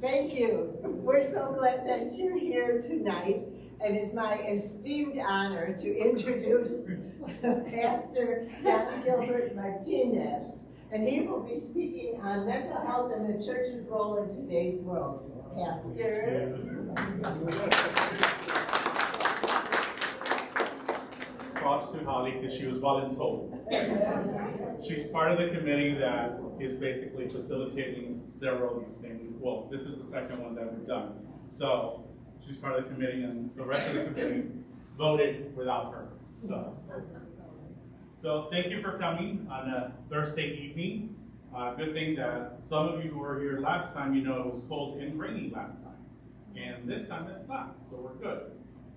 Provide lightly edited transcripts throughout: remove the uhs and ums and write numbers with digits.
Thank you. We're so glad that you're here tonight, and it's my esteemed honor to introduce Pastor John Gilbert Martinez, and he will be speaking on mental health and the church's role in today's world. Pastor. Props to Holly because she was voluntold. She's part of the committee that is basically facilitating several of these things. Well, this is the second one that we've done. So she's part of the committee, and the rest of the committee voted without her. So thank you for coming on a Thursday evening. Good thing that some of you who were here last time, you know it was cold and rainy last time. And this time it's not, so we're good.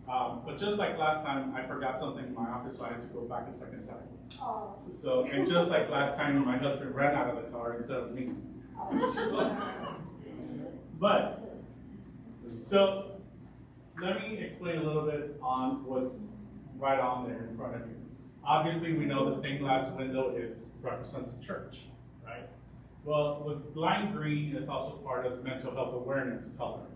But just like last time, I forgot something in my office, so I had to go back a second time. Oh. So, and just like last time, my husband ran out of the car instead of me. So let me explain a little bit on what's right on there in front of you. Obviously, we know the stained glass window represents church, right? Well, with lime green is also part of mental health awareness color.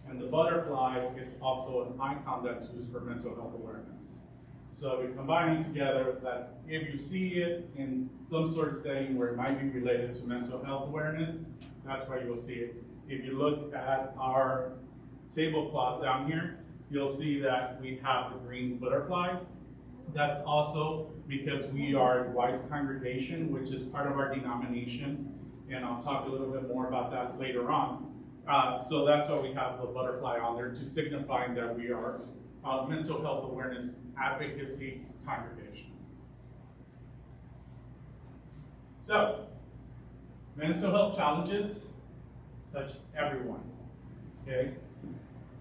And the butterfly is also an icon that's used for mental health awareness. So we combine them together, that if you see it in some sort of setting where it might be related to mental health awareness, that's where you'll see it. If you look at our tablecloth down here, you'll see that we have the green butterfly. That's also because we are a wise congregation, which is part of our denomination, and I'll talk a little bit more about that later on. So that's why we have the butterfly on there, to signify that we are a mental health awareness advocacy congregation. So, mental health challenges touch everyone, okay?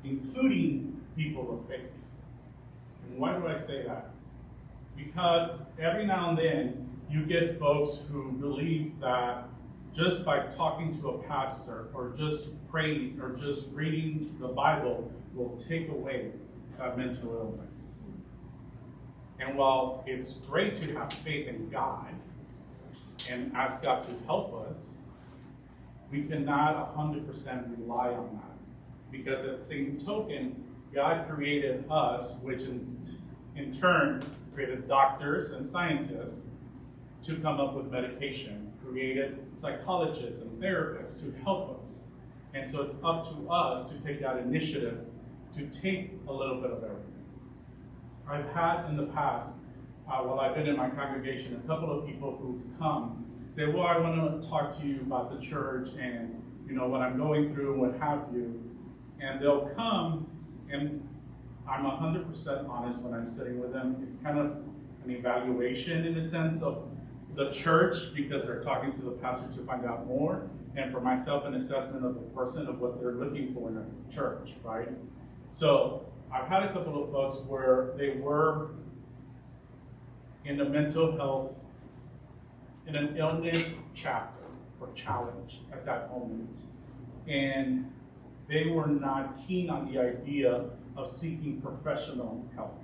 Including people of faith. And why do I say that? Because every now and then you get folks who believe that just by talking to a pastor or just praying or just reading the Bible will take away that mental illness. And while it's great to have faith in God and ask God to help us, we cannot 100% rely on that. Because at the same token, God created us, which in turn created doctors and scientists to come up with medication, created psychologists and therapists to help us. And so it's up to us to take that initiative to take a little bit of everything. I've had in the past, while I've been in my congregation, a couple of people who've come say, well, I want to talk to you about the church and what I'm going through and what have you. And they'll come, and I'm 100% honest when I'm sitting with them. It's kind of an evaluation in a sense of the church, because they're talking to the pastor to find out more, and for myself, an assessment of the person of what they're looking for in a church, right? So I've had a couple of folks where they were in the mental health, in an illness chapter or challenge at that moment, and they were not keen on the idea of seeking professional help.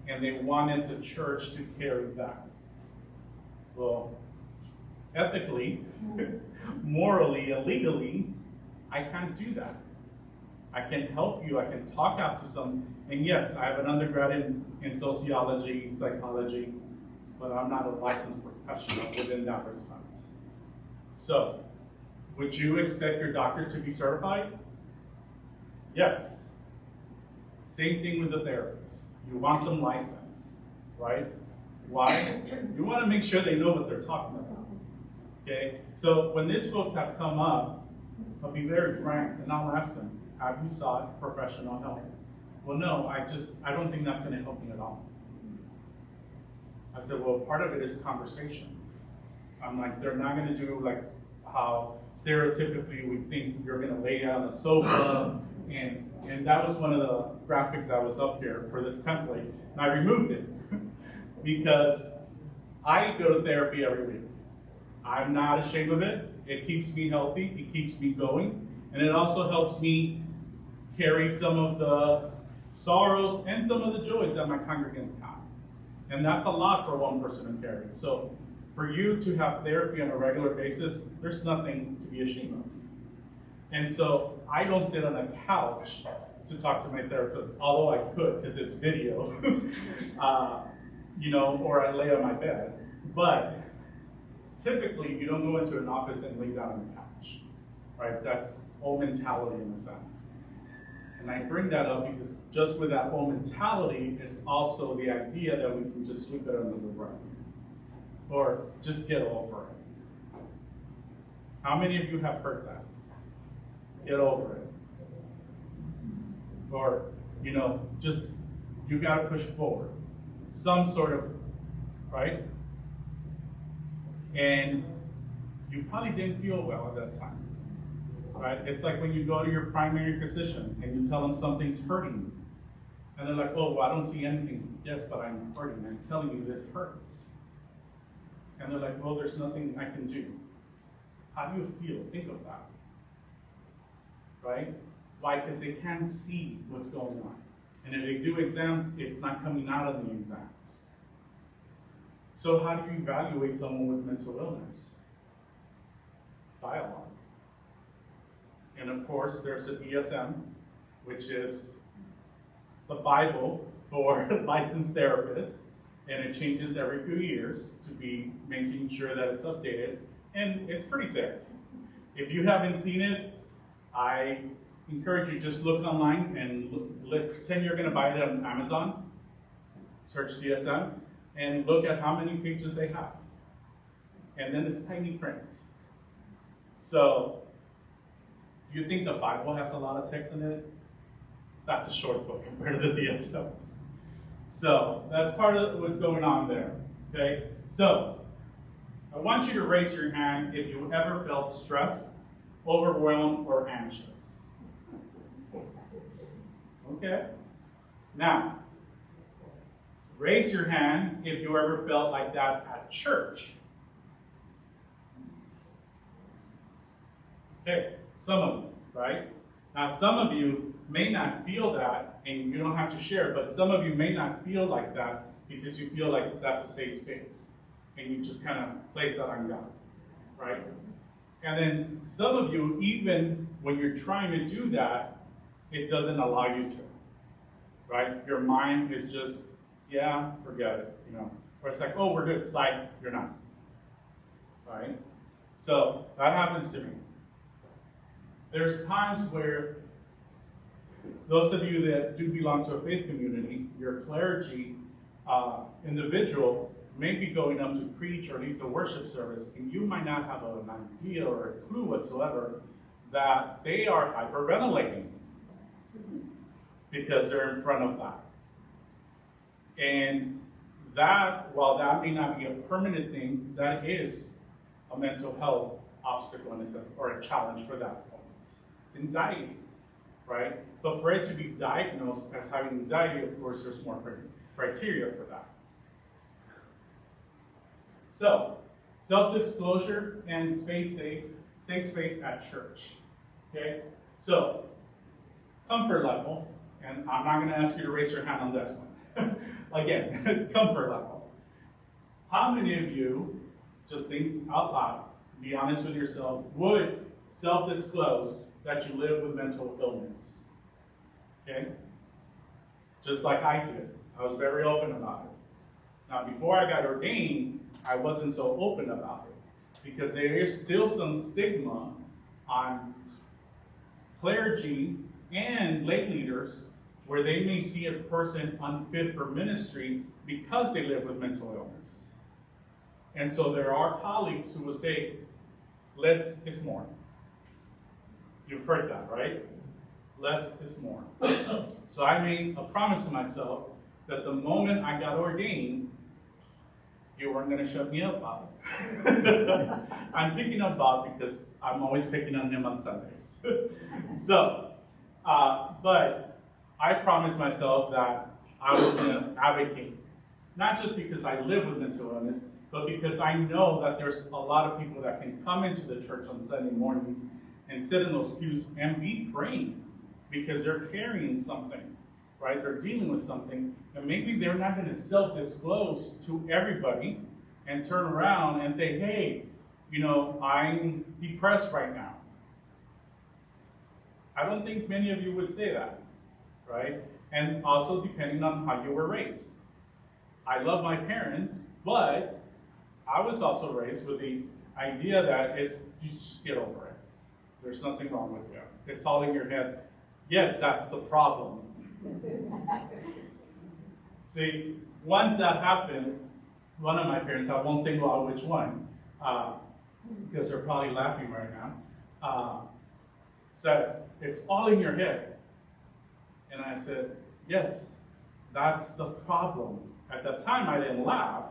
And they wanted the church to carry that. Well, ethically, morally, and legally, I can't do that. I can help you, I can talk out to some, and yes, I have an undergrad in sociology, psychology, but I'm not a licensed professional within that respect. So, would you expect your doctor to be certified? Yes. Same thing with the therapist. You want them licensed, right? Why? You want to make sure they know what they're talking about. Okay? So when these folks have come up, I'll be very frank and I'll ask them, have you sought professional help? Well, no, I don't think that's going to help me at all. I said, well, part of it is conversation. I'm like, they're not going to do like how stereotypically we think you're going to lay down on the sofa, and that was one of the graphics that was up here for this template, and I removed it because I go to therapy every week. I'm not ashamed of it. It keeps me healthy, it keeps me going, and it also helps me carry some of the sorrows and some of the joys that my congregants have. And that's a lot for one person to carry. So for you to have therapy on a regular basis, there's nothing to be ashamed of. And so I don't sit on a couch to talk to my therapist, although I could because it's video, or I lay on my bed. But typically, you don't go into an office and lay down on the couch, right? That's old mentality in a sense. And I bring that up because just with that old mentality is also the idea that we can just sweep it under the rug or just get over it. How many of you have heard that? Get over it. Or, just, you got to push forward. Some sort of, right? And you probably didn't feel well at that time, right? It's like when you go to your primary physician and you tell them something's hurting you. And they're like, oh, well, I don't see anything. Yes, but I'm hurting. I'm telling you this hurts. And they're like, well, there's nothing I can do. How do you feel? Think of that. Right? Why? Because they can't see what's going on. And if they do exams, it's not coming out of the exams. So how do you evaluate someone with mental illness? Dialogue. And of course, there's a DSM, which is the Bible for licensed therapists, and it changes every few years to be making sure that it's updated, and it's pretty thick. If you haven't seen it, I encourage you just look online and pretend you're going to buy it on Amazon, search DSM, and look at how many pages they have. And then it's tiny print. So, do you think the Bible has a lot of text in it? That's a short book compared to the DSM. So, that's part of what's going on there. Okay? So, I want you to raise your hand if you ever felt stressed, overwhelmed, or anxious. Okay? Now, raise your hand if you ever felt like that at church. Okay, some of you, right? Now, some of you may not feel that, and you don't have to share, but some of you may not feel like that because you feel like that's a safe space, and you just kind of place that on God, right? And then some of you, even when you're trying to do that, it doesn't allow you to, right? Your mind is just, yeah, forget it, Or it's like, oh, we're good, psych, you're not, right? So that happens to me. There's times where those of you that do belong to a faith community, your clergy individual may be going up to preach or lead the worship service, and you might not have an idea or a clue whatsoever that they are hyperventilating because they're in front of that. And that, while that may not be a permanent thing, that is a mental health obstacle or a challenge for that point. It's anxiety, right? But for it to be diagnosed as having anxiety, of course, there's more criteria for that. So, self-disclosure and safe space at church. Okay? So, comfort level, and I'm not going to ask you to raise your hand on this one. Again, comfort level. How many of you, just think out loud, be honest with yourself, would self-disclose that you live with mental illness? Okay? Just like I did. I was very open about it. Now, before I got ordained, I wasn't so open about it because there is still some stigma on clergy and lay leaders where they may see a person unfit for ministry because they live with mental illness. And so there are colleagues who will say, less is more. You've heard that, right? Less is more. So I made a promise to myself that the moment I got ordained, you weren't going to shut me up, Bob. I'm picking up Bob because I'm always picking on him on Sundays. So, but I promised myself that I was going to advocate, not just because I live with mental illness, but because I know that there's a lot of people that can come into the church on Sunday mornings and sit in those pews and be praying because they're carrying something, right? They're dealing with something, and maybe they're not going to self-disclose to everybody and turn around and say, hey, I'm depressed right now. I don't think many of you would say that, right? And also depending on how you were raised. I love my parents, but I was also raised with the idea that you just get over it. There's nothing wrong with you. It's all in your head. Yes, that's the problem. See, once that happened, one of my parents, I won't single out which one, because they're probably laughing right now, said, it's all in your head. And I said, yes, that's the problem. At that time, I didn't laugh.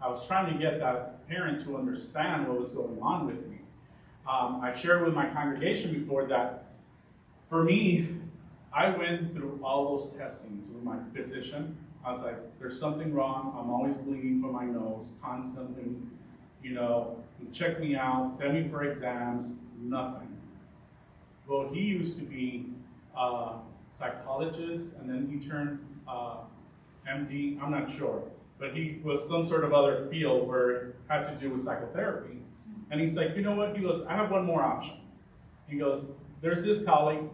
I was trying to get that parent to understand what was going on with me. I shared with my congregation before that, for me, I went through all those testings with my physician. I was like, there's something wrong. I'm always bleeding from my nose, constantly. You know, he checked me out, sent me for exams, nothing. Well, he used to be a psychologist, and then he turned MD, I'm not sure. But he was some sort of other field where it had to do with psychotherapy. And he's like, you know what? He goes, I have one more option. He goes, there's this colleague,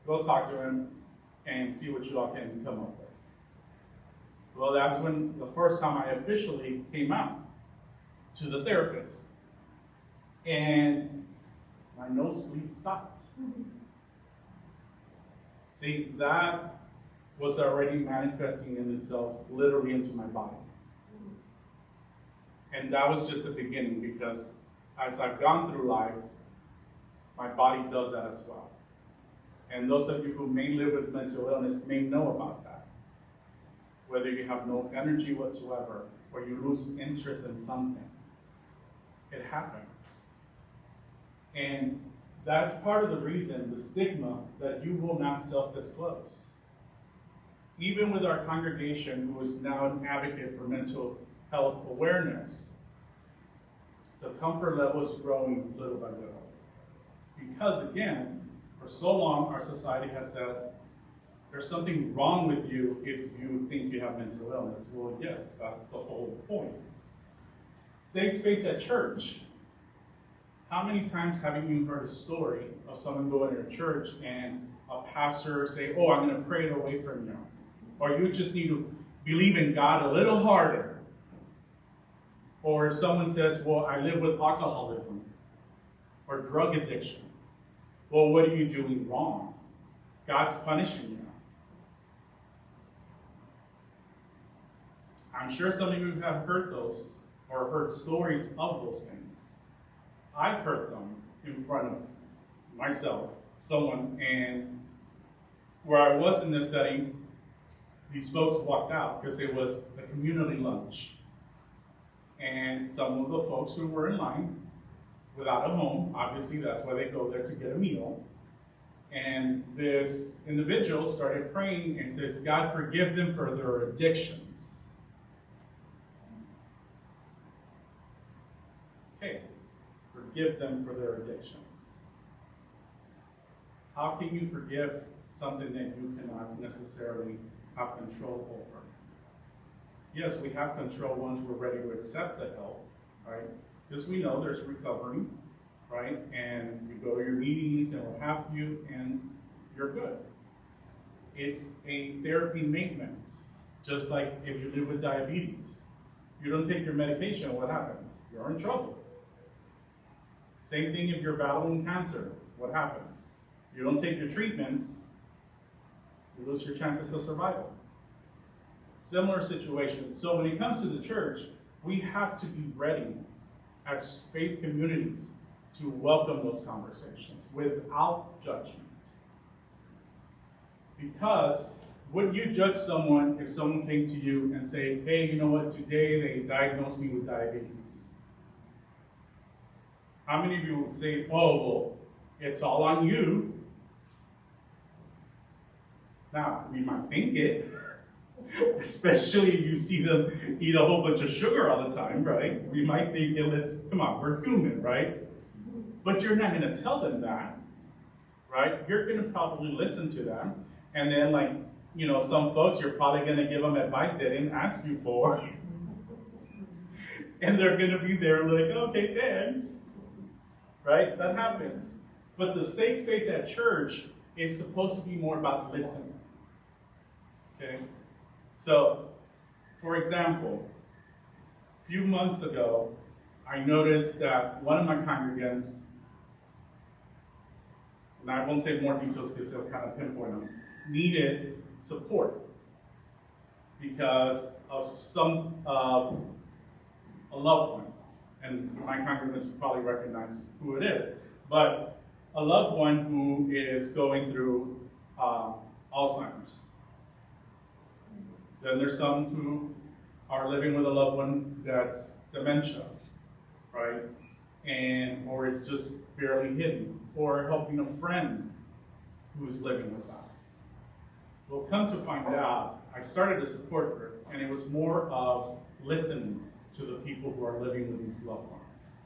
go talk to him and see what you all can come up with. Well, that's when the first time I officially came out to the therapist. And my nosebleed stopped. See, that was already manifesting in itself literally into my body. And that was just the beginning, because as I've gone through life, my body does that as well. And those of you who may live with mental illness may know about that. Whether you have no energy whatsoever, or you lose interest in something, it happens. And that's part of the reason, the stigma, that you will not self-disclose. Even with our congregation, who is now an advocate for mental health awareness, the comfort level is growing little by little. Because again, for so long, our society has said, there's something wrong with you if you think you have mental illness. Well, yes, that's the whole point. Safe space at church. How many times have you heard a story of someone going to church and a pastor say, oh, I'm going to pray it away from you. Or you just need to believe in God a little harder. Or if someone says, well, I live with alcoholism or drug addiction. Well, what are you doing wrong? God's punishing you. I'm sure some of you have heard those or heard stories of those things. I've heard them in front of myself, someone, and where I was in this setting, these folks walked out because it was a community lunch. And some of the folks who were in line without a home, obviously that's why they go there to get a meal. And this individual started praying and says, God, forgive them for their addictions. Okay, forgive them for their addictions. How can you forgive something that you cannot necessarily have control over? Yes, we have control once we're ready to accept the help, right? Because we know there's recovery, right? And you go to your meetings and what have you, and you're good. It's a therapy maintenance, just like if you live with diabetes. You don't take your medication, what happens? You're in trouble. Same thing if you're battling cancer, what happens? You don't take your treatments, you lose your chances of survival. Similar situation. So when it comes to the church, we have to be ready as faith communities to welcome those conversations without judgment. Because would you judge someone if someone came to you and say, hey, you know what, today they diagnosed me with diabetes? How many of you would say, oh, well, it's all on you? Now, we might think it, especially if you see them eat a whole bunch of sugar all the time, right? We might think, come on, we're human, right? But you're not going to tell them that, right? You're going to probably listen to them. And then, like, you know, some folks, you're probably going to give them advice they didn't ask you for. And they're going to be there like, okay, thanks. Right? That happens. But the safe space at church is supposed to be more about listening. Okay? So, for example, a few months ago, I noticed that one of my congregants, and I won't say more details because it'll kind of pinpoint them, needed support because of a loved one. And my congregants would probably recognize who it is. But a loved one who is going through Alzheimer's. Then there's some who are living with a loved one that's dementia, right? Or it's just barely hidden, or helping a friend who's living with that. Well, come to find out, I started a support group, and it was more of listening to the people who are living with these loved ones.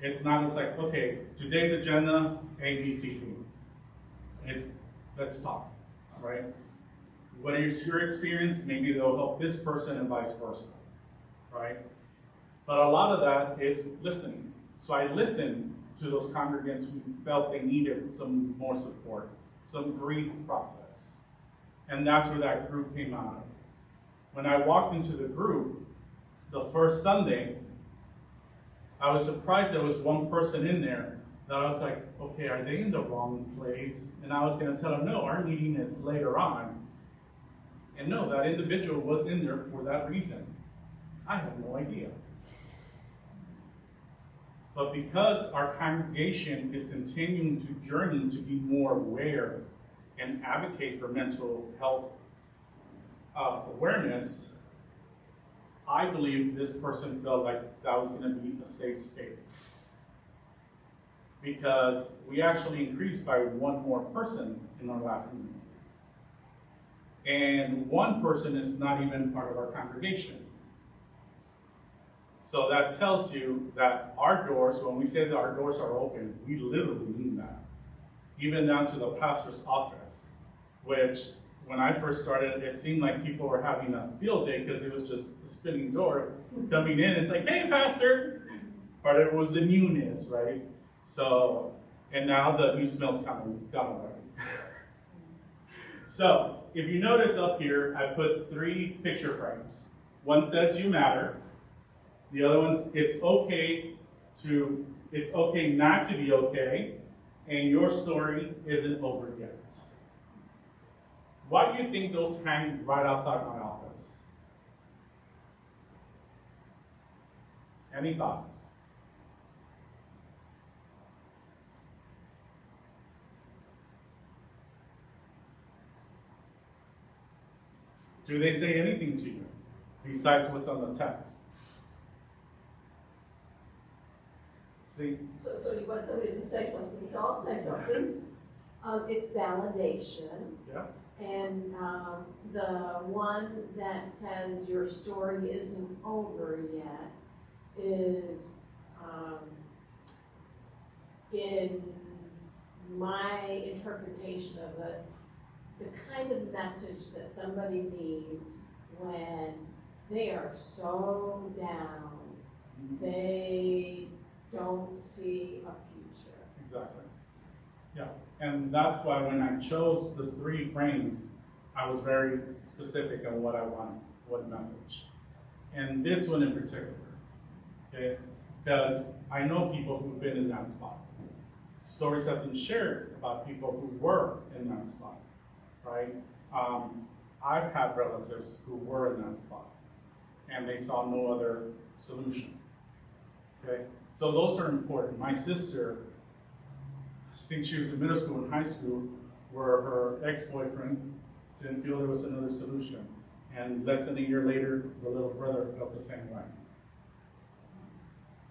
It's not just like, okay, today's agenda, A, B, C, D. It's, let's talk, right? What is your experience? Maybe they'll help this person and vice versa, right? But a lot of that is listening. So I listened to those congregants who felt they needed some more support, some grief process. And that's where that group came out of. When I walked into the group, the first Sunday, I was surprised there was one person in there that I was like, okay, are they in the wrong place? And I was going to tell them, no, our meeting is later on. And no, that individual was in there for that reason. I had no idea. But because our congregation is continuing to journey to be more aware and advocate for mental health awareness, I believe this person felt like that was going to be a safe space. Because we actually increased by one more person in our last meeting. And one person is not even part of our congregation. So that tells you that our doors, when we say that our doors are open, we literally mean that. Even down to the pastor's office, which when I first started, it seemed like people were having a field day because it was just a spinning door coming in. It's like, hey, pastor. Part of it was the newness, right? So, and now the new smell's kind of gone away. So, if you notice up here, I put 3 picture frames. One says you matter. The other one's it's okay not to be okay, and your story isn't over yet. Why do you think those hang right outside my office? Any thoughts? Do they say anything to you besides what's on the text? See? So you want somebody to say something, so I'll say something. It's validation. Yeah. And the one that says your story isn't over yet is, in my interpretation of it, the kind of message that somebody needs when they are so down, they don't see a future. Exactly. Yeah. And that's why when I chose the 3 frames, I was very specific on what I wanted, what message. And this one in particular, okay? Because I know people who've been in that spot. Stories have been shared about people who were in that spot, right? I've had relatives who were in that spot, and they saw no other solution, okay? So those are important. My sister, I think she was in middle school and high school, where her ex-boyfriend didn't feel there was another solution. And less than a year later, the little brother felt the same way.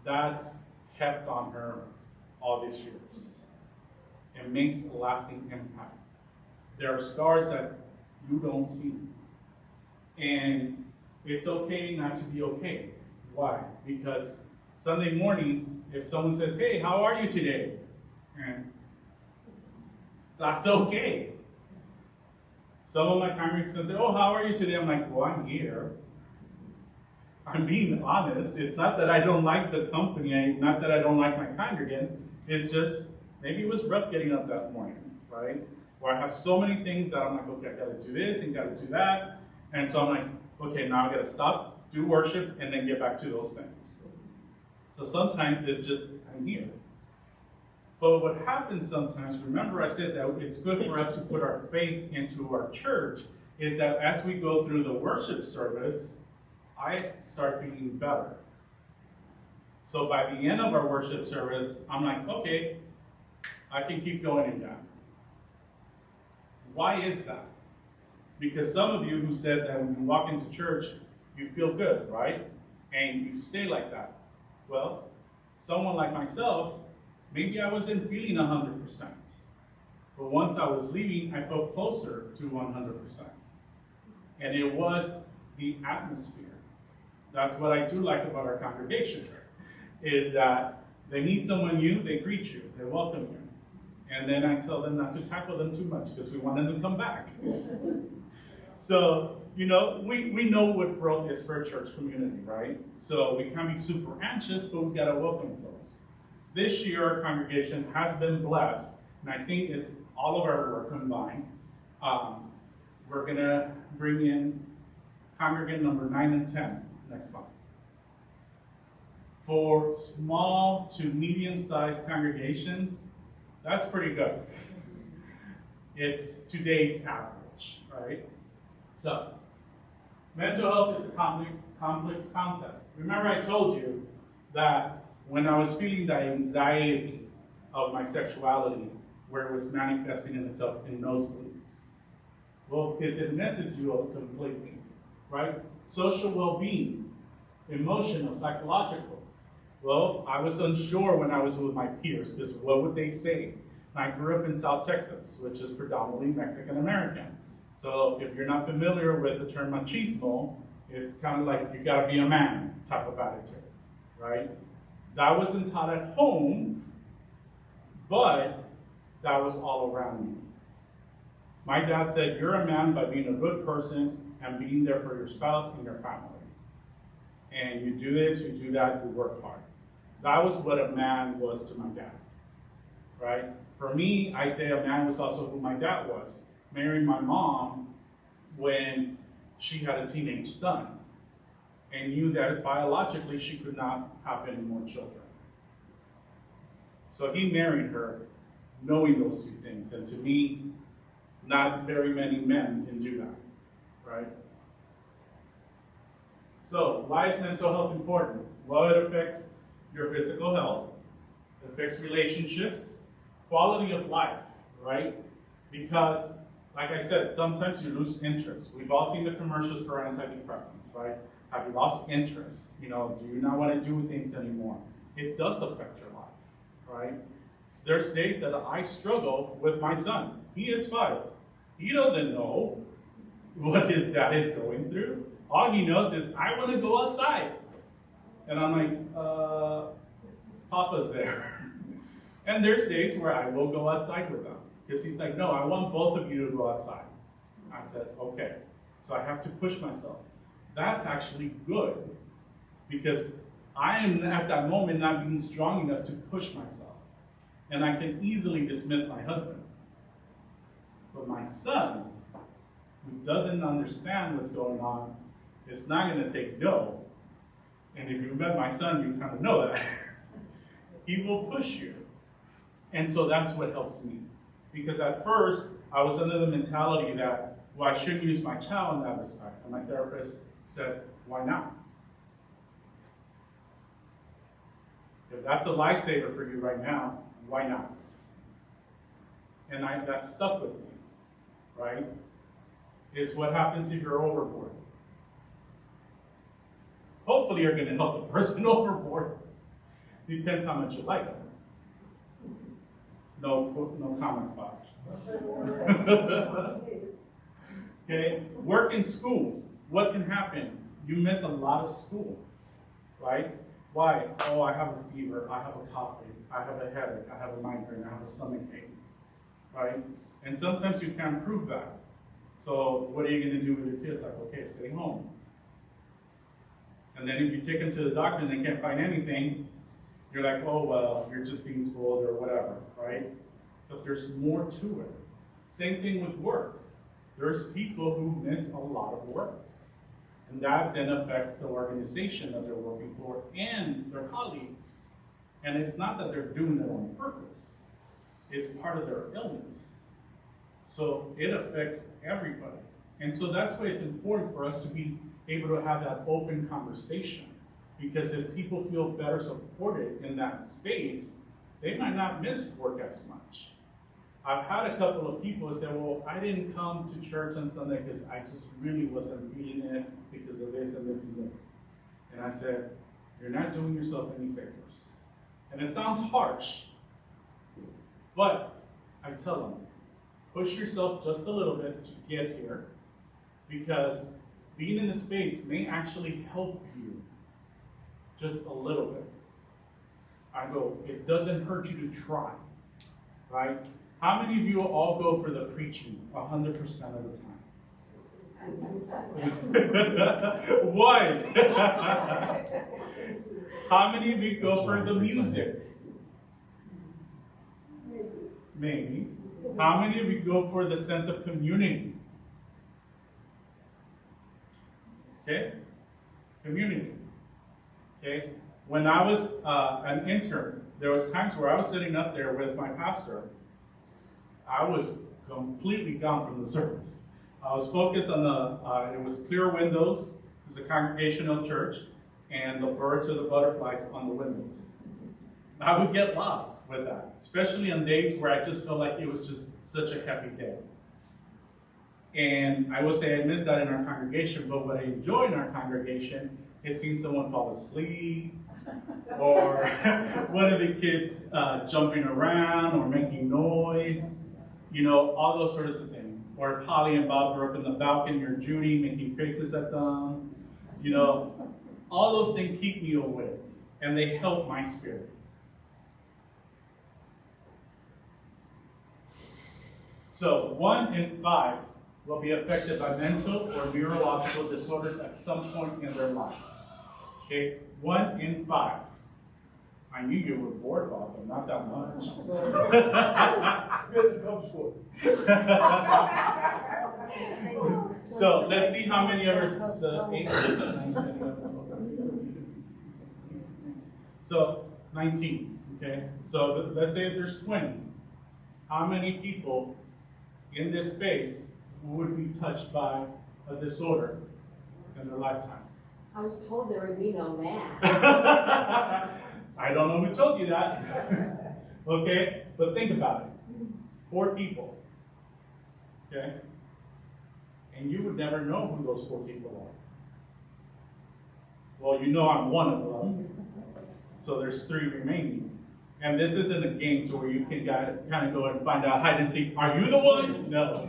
That's kept on her all these years. It makes a lasting impact. There are scars that you don't see. And it's okay not to be okay. Why? Because Sunday mornings, if someone says, hey, how are you today? And that's okay. Some of my congregants can say, oh, how are you today? I'm like, well, I'm here. I'm being honest. It's not that I don't like the company, not that I don't like my congregants. It's just, maybe it was rough getting up that morning, right? Or I have so many things that I'm like, okay, I gotta do this and gotta do that. And so I'm like, okay, now I gotta stop, do worship, and then get back to those things. So sometimes it's just, I'm here. But what happens sometimes, remember I said that it's good for us to put our faith into our church, is that as we go through the worship service, I start feeling better. So by the end of our worship service, I'm like, okay, I can keep going again. Why is that? Because some of you who said that when you walk into church, you feel good, right? And you stay like that. Well, someone like myself, maybe I wasn't feeling 100%. But once I was leaving, I felt closer to 100%. And it was the atmosphere. That's what I do like about our congregation, is that they meet someone new, they greet you, they welcome you. And then I tell them not to tackle them too much because we want them to come back. So, you know, we know what growth is for a church community, right? So we can't be super anxious, but we gotta welcome folks. This year, our congregation has been blessed, and I think it's all of our work combined. We're gonna bring in congregant number 9 and 10 next month. For small to medium-sized congregations, that's pretty good. It's today's average, right? So, mental health is a complex concept. Remember I told you that when I was feeling the anxiety of my sexuality, where it was manifesting in itself in nosebleeds. Well, because it messes you up completely, right? Social well-being, emotional, psychological. Well, I was unsure when I was with my peers, because what would they say? And I grew up in South Texas, which is predominantly Mexican-American. So if you're not familiar with the term machismo, it's kind of like you gotta be a man type of attitude, right? That wasn't taught at home, but that was all around me. My dad said, you're a man by being a good person and being there for your spouse and your family. And you do this, you do that, you work hard. That was what a man was to my dad, right? For me, I say a man was also who my dad was. Marrying my mom when she had a teenage son and knew that biologically she could not have any more children. So he married her knowing those two things. And to me, not very many men can do that, right? So why is mental health important? Well, it affects your physical health, it affects relationships, quality of life, right? Because, like I said, sometimes you lose interest. We've all seen the commercials for antidepressants, right? Have you lost interest? You know, do you not want to do things anymore? It does affect your life, right? There's days that I struggle with my son. He is 5. He doesn't know what his dad is going through. All he knows is, I want to go outside. And I'm like, Papa's there. And there's days where I will go outside with him. Because he's like, no, I want both of you to go outside. I said, okay. So I have to push myself. That's actually good. Because I am at that moment not being strong enough to push myself. And I can easily dismiss my husband. But my son, who doesn't understand what's going on, is not going to take no. And if you met my son, you kind of know that. He will push you. And so that's what helps me. Because at first, I was under the mentality that, well, I shouldn't use my child in that respect. And my therapist said, why not? If that's a lifesaver for you right now, why not? And that stuck with me, right? Is what happens if you're overboard. Hopefully you're going to help the person overboard. Depends how much you like them. No comment, Bob. Okay, work in school. What can happen? You miss a lot of school, right? Why? Oh, I have a fever, I have a cough, I have a headache, I have a migraine, I have a stomach ache, right? And sometimes you can't prove that. So what are you going to do with your kids? Like, okay, stay home. And then if you take them to the doctor and they can't find anything, you're like, oh, well, you're just being spoiled or whatever, right? But there's more to it. Same thing with work. There's people who miss a lot of work. And that then affects the organization that they're working for and their colleagues. And it's not that they're doing it on purpose. It's part of their illness. So it affects everybody. And so that's why it's important for us to be able to have that open conversation. Because if people feel better supported in that space, they might not miss work as much. I've had a couple of people say, well, I didn't come to church on Sunday because I just really wasn't feeling it because of this and this and this. And I said, you're not doing yourself any favors. And it sounds harsh, but I tell them, push yourself just a little bit to get here, because being in the space may actually help you just a little bit. I go, it doesn't hurt you to try, right? How many of you all go for the preaching 100% of the time? One. How many of you go for the music? Maybe. How many of you go for the sense of community? Okay? Community. Okay? When I was an intern, there was times where I was sitting up there with my pastor. I was completely gone from the service. I was focused on it was clear windows. It was a congregational church, and the birds or the butterflies on the windows. I would get lost with that, especially on days where I just felt like it was just such a happy day. And I will say I miss that in our congregation, but what I enjoy in our congregation is seeing someone fall asleep, or one of the kids jumping around or making noise, all those sorts of things. Or if Holly and Bob are up in the balcony, or Judy making faces at them, all those things keep me awake, and they help my spirit. So 1 in 5 will be affected by mental or neurological disorders at some point in their life. Okay, 1 in 5. I knew you were bored, Bob, but not that much. So let's see how many of us. So 19. Okay. So let's say if there's 20. How many people in this space would be touched by a disorder in their lifetime? I was told there would be no math. I don't know who told you that. Okay? But think about it. 4 people. Okay? And you would never know who those 4 people are. Well, I'm one of them. So there's 3 remaining. And this isn't a game to where you can kind of go and find out, hide and seek, are you the one? No.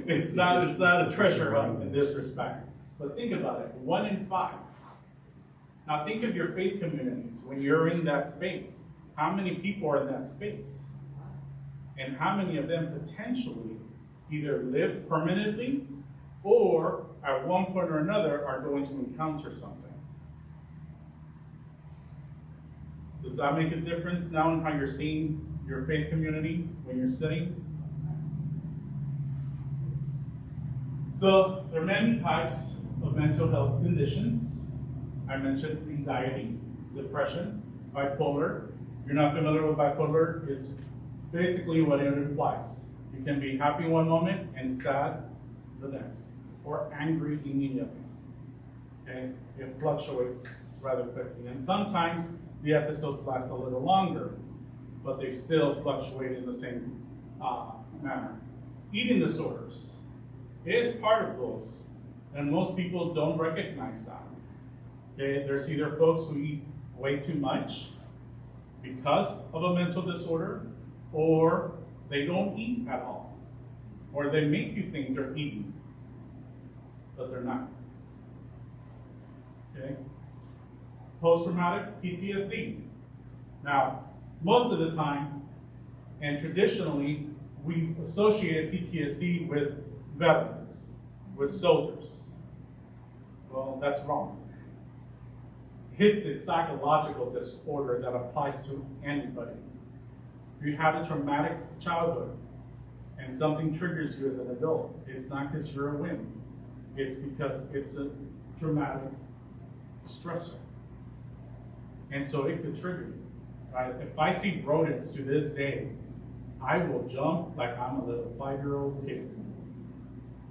It's not a treasure hunt in this respect. But think about it, 1 in 5. Now think of your faith communities when you're in that space. How many people are in that space? And how many of them potentially either live permanently or at one point or another are going to encounter something? Does that make a difference now in how you're seeing your faith community when you're sitting? So there are many types of mental health conditions. I mentioned anxiety, depression, bipolar. If you're not familiar with bipolar, it's basically what it implies. You can be happy one moment and sad the next, or angry immediately. Okay? It fluctuates rather quickly. And sometimes the episodes last a little longer, but they still fluctuate in the same manner. Eating disorders is part of those, and most people don't recognize that. Okay, there's either folks who eat way too much because of a mental disorder, or they don't eat at all, or they make you think they're eating, but they're not. Okay? Post-traumatic PTSD. Now, most of the time, and traditionally, we've associated PTSD with veterans, with soldiers. Well, that's wrong. It's a psychological disorder that applies to anybody. If you have a traumatic childhood and something triggers you as an adult, it's not because you're a whim. It's because it's a dramatic stressor. And so it could trigger you, right? If I see rodents to this day, I will jump like I'm a little 5-year-old kid.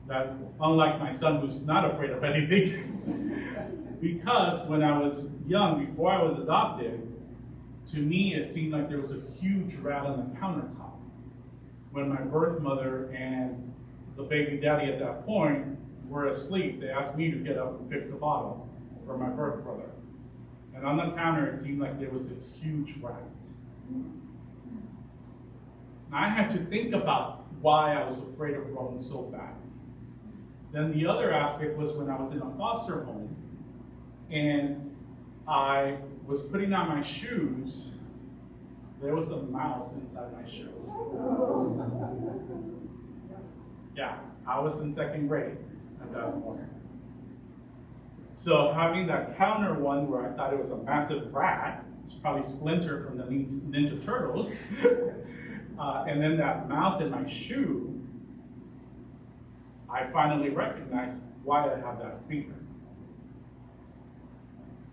That, unlike my son who's not afraid of anything, because when I was young, before I was adopted, to me it seemed like there was a huge rat on the countertop. When my birth mother and the baby daddy at that point were asleep, they asked me to get up and fix the bottle for my birth brother. And on the counter, it seemed like there was this huge rat. Now, I had to think about why I was afraid of rodents so bad. Then the other aspect was when I was in a foster home, and I was putting on my shoes, there was a mouse inside my shoes. Yeah, I was in 2nd grade at that point. So having that counter one where I thought it was a massive rat, it's probably Splinter from the Ninja Turtles, and then that mouse in my shoe, I finally recognized why I have that fear.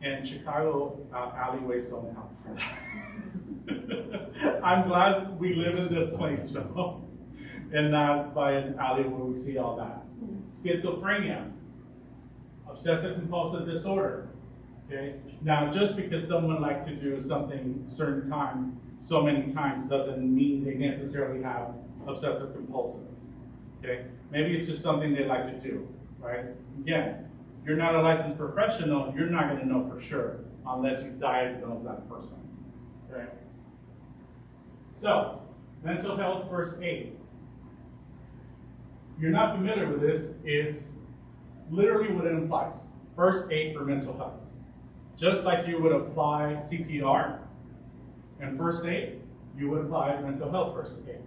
And Chicago alleyways don't help for that. I'm glad we live in this place, though, and not by an alley where we see all that. Schizophrenia, obsessive compulsive disorder. Okay? Now, just because someone likes to do something certain time so many times doesn't mean they necessarily have obsessive compulsive. Okay? Maybe it's just something they like to do, right? Again, you're not a licensed professional, you're not going to know for sure unless you diagnose that person. Okay? So, mental health first aid. If you're not familiar with this, it's literally what it implies. First aid for mental health. Just like you would apply CPR and first aid, you would apply mental health first aid.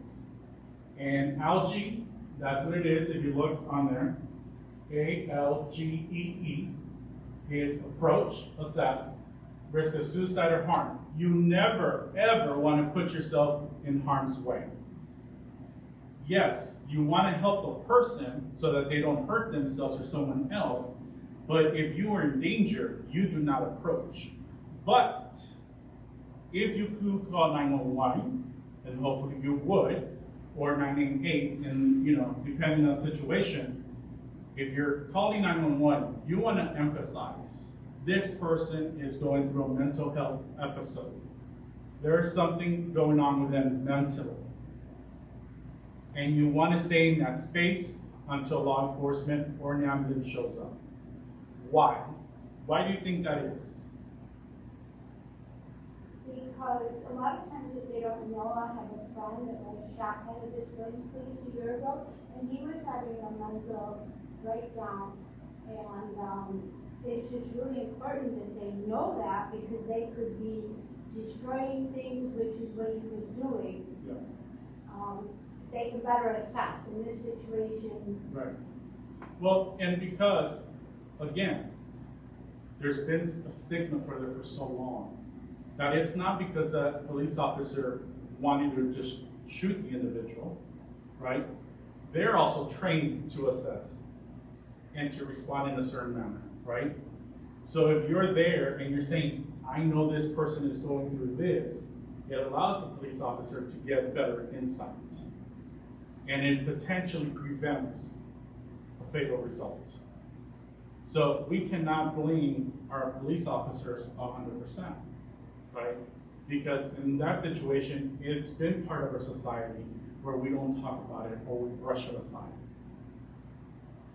And ALGE, that's what it is if you look on there. ALGEE is approach, assess, risk of suicide or harm. You never, ever want to put yourself in harm's way. Yes, you want to help the person so that they don't hurt themselves or someone else, but if you are in danger, you do not approach. But if you could call 911, and hopefully you would, or 988, and depending on the situation, if you're calling 911, you want to emphasize this person is going through a mental health episode. There is something going on with them mentally. And you want to stay in that space until law enforcement or an ambulance shows up. Why? Why do you think that is? Because a lot of times if they don't know, I have a friend that was shot by the disability police a year ago, and he was having a mental breakdown. And it's just really important that they know that, because they could be destroying things, which is what he was doing. Yeah. They can better assess in this situation. Right. Well, and because, again, there's been a stigma for it for so long. That it's not because a police officer wanted to just shoot the individual, right? They're also trained to assess and to respond in a certain manner, right? So if you're there and you're saying, I know this person is going through this, it allows the police officer to get better insight. And it potentially prevents a fatal result. So we cannot blame our police officers 100%, right? Because in that situation, it's been part of our society where we don't talk about it or we brush it aside.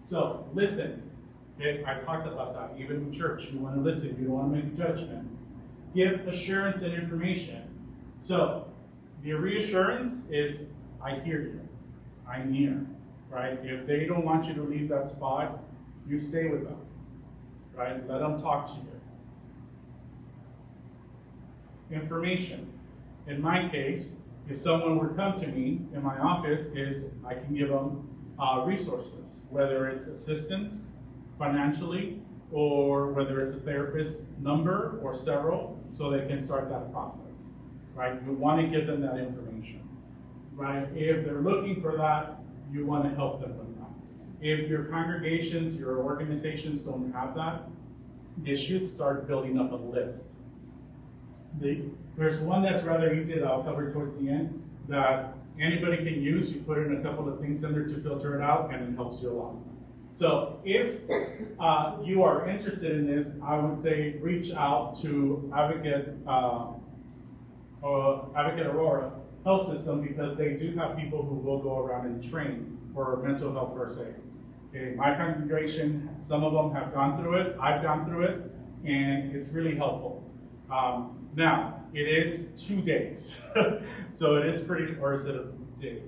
So listen. Okay? I talked about that. Even in church, you want to listen. You don't want to make a judgment. Give assurance and information. So the reassurance is, I hear you. I'm here, right? If they don't want you to leave that spot, you stay with them, right? Let them talk to you. Information. In my case, if someone were to come to me in my office, I can give them resources, whether it's assistance financially, or whether it's a therapist number or several, so they can start that process, right? We want to give them that information. right? If they're looking for that, you want to help them with that. If your congregations, your organizations don't have that, they should start building up a list. There's one that's rather easy that I'll cover towards the end that anybody can use. You put in a couple of things in there to filter it out, and it helps you a lot. So if you are interested in this, I would say reach out to Advocate Aurora Health System, because they do have people who will go around and train for mental health first aid. Okay, my congregation, some of them have gone through it, I've gone through it, and it's really helpful. Now, it is 2 days, so it is pretty, or is it a day?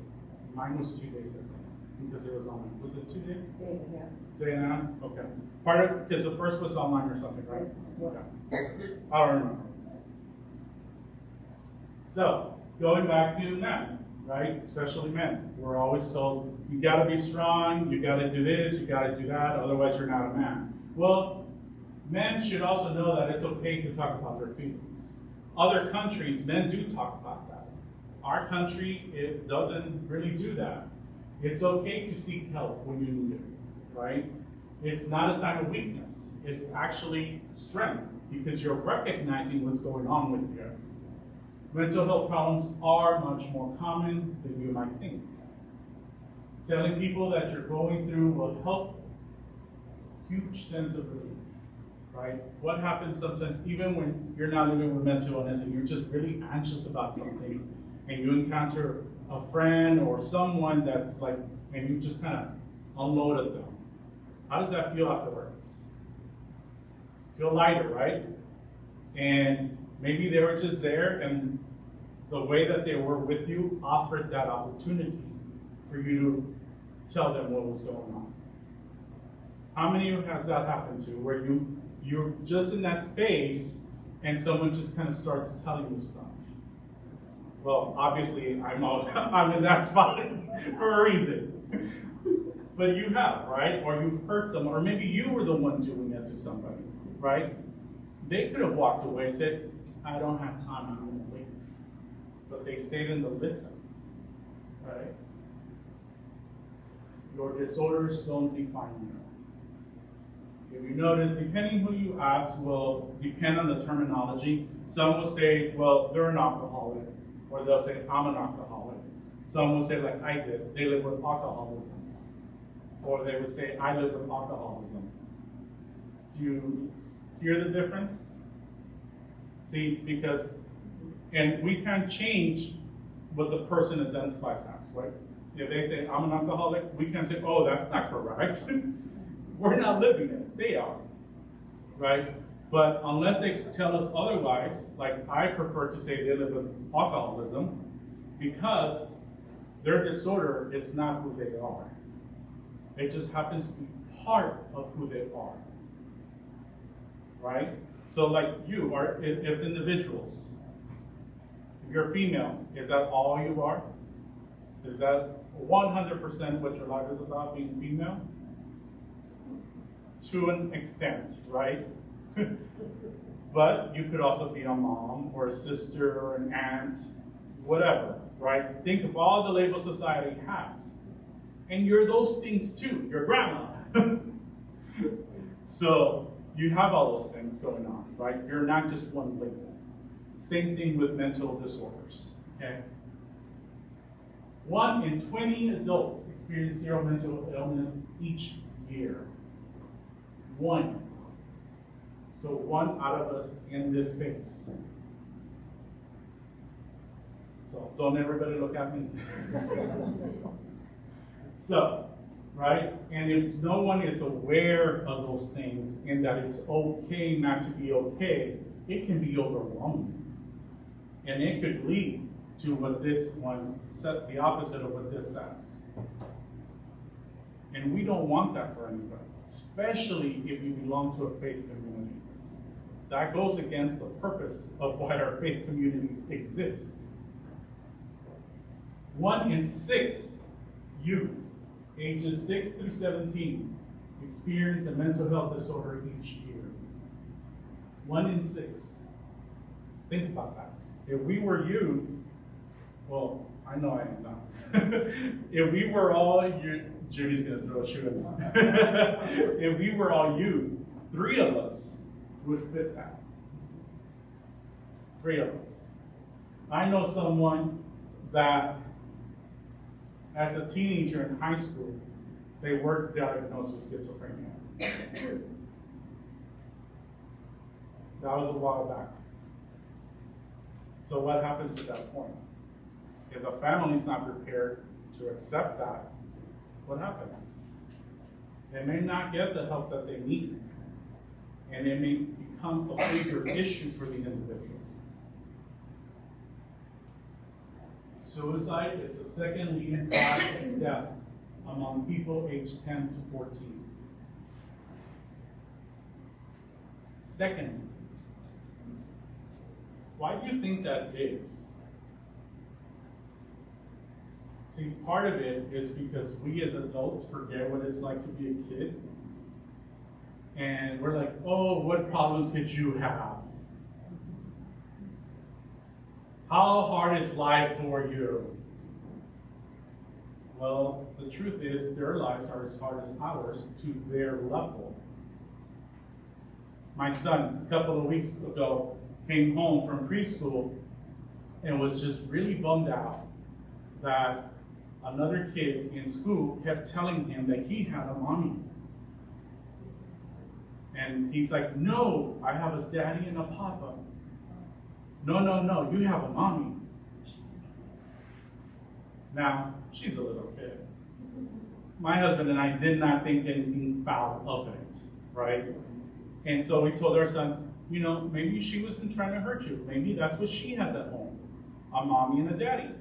Mine was 2 days, I think, because it was online. Was it 2 days? Day and a half. Day and a half? Okay. Part of, because the first was online or something, right? Okay. I don't remember. So, going back to men, right? Especially men. We're always told, you gotta be strong, you gotta do this, you gotta do that, otherwise you're not a man. Well, men should also know that it's okay to talk about their feelings. Other countries, men do talk about that. Our country, it doesn't really do that. It's okay to seek help when you need it, right? It's not a sign of weakness. It's actually strength, because you're recognizing what's going on with you. Mental health problems are much more common than you might think. Telling people that you're going through will help. Huge sense of relief. Right? What happens sometimes, even when you're not living with mental illness and you're just really anxious about something, and you encounter a friend or someone that's like, and you just kind of unload at them. How does that feel afterwards? Feel lighter, right? And maybe they were just there, and the way that they were with you offered that opportunity for you to tell them what was going on. How many of you has that happened to, where you're just in that space and someone just kind of starts telling you stuff? Well, obviously I'm in that spot for a reason. But you have, right? Or you've hurt someone, or maybe you were the one doing that to somebody, right? They could have walked away and said, I don't have time, I'm going to leave. But they stayed in the listen, right? Your disorders don't define you. If you notice, depending who you ask will depend on the terminology. Some will say, well, they're an alcoholic, or they'll say, I'm an alcoholic. Some will say, like I did, they live with alcoholism. Or they would say, I live with alcoholism. Do you hear the difference? See, because, and we can't change what the person identifies as, right? If they say, I'm an alcoholic, we can't say, oh, that's not correct. We're not living it, they are, right? But unless they tell us otherwise, like I prefer to say they live with alcoholism, because their disorder is not who they are. It just happens to be part of who they are, right? So like you are, it's individuals. If you're female, is that all you are? Is that 100% what your life is about, being female? To an extent, right? But you could also be a mom or a sister or an aunt, whatever, right? Think of all the labels society has. And you're those things too, your grandma. So you have all those things going on, right? You're not just one label. Same thing with mental disorders, okay? 1 in 20 adults experience serial mental illness each year. 1. So 1 out of us in this space. So don't everybody look at me. So, right? And if no one is aware of those things and that it's okay not to be okay, it can be overwhelming. And it could lead to what this one said, the opposite of what this says. And we don't want that for anybody, especially if you belong to a faith community. That goes against the purpose of why our faith communities exist. 1 in 6 youth, ages 6 through 17, experience a mental health disorder each year. 1 in 6. Think about that. If we were youth, well, I know I am not. If we were all, Judy's going to throw a shoe in. If we were all youth, 3 of us would fit that. 3 of us. I know someone that, as a teenager in high school, they were diagnosed with schizophrenia. That was a while back. So what happens at that point? If the family's not prepared to accept that, what happens? They may not get the help that they need, and it may become a bigger issue for the individual. Suicide is the second leading cause of death among people aged 10 to 14. Second, why do you think that is? See, part of it is because we as adults forget what it's like to be a kid. And we're like, oh, what problems could you have? How hard is life for you? Well, the truth is their lives are as hard as ours to their level. My son, a couple of weeks ago, came home from preschool and was just really bummed out that another kid in school kept telling him that he had a mommy. And he's like, no, I have a daddy and a papa. No, you have a mommy. Now, she's a little kid. My husband and I did not think anything foul of it, right? And so we told our son, you know, maybe she wasn't trying to hurt you. Maybe that's what she has at home, a mommy and a daddy.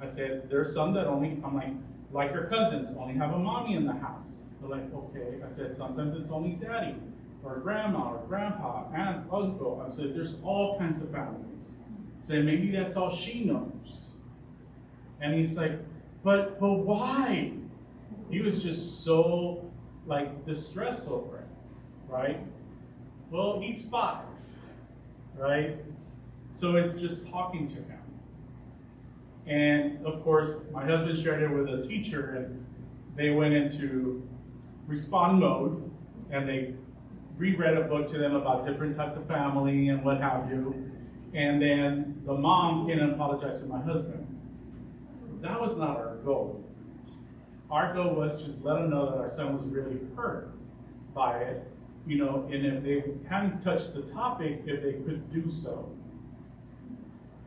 I said, there's some that only, I'm like her cousins, only have a mommy in the house. They're like, okay. I said, sometimes it's only daddy, or grandma, or grandpa, aunt, uncle. I said, there's all kinds of families. I said, maybe that's all she knows. And he's like, but why? He was just so, distressed over it, right? Well, he's 5, right? So it's just talking to him. And of course, my husband shared it with a teacher, and they went into respond mode, and they reread a book to them about different types of family and what have you. And then the mom came and apologized to my husband. That was not our goal. Our goal was just let them know that our son was really hurt by it, you know, and if they hadn't touched the topic, if they could do so.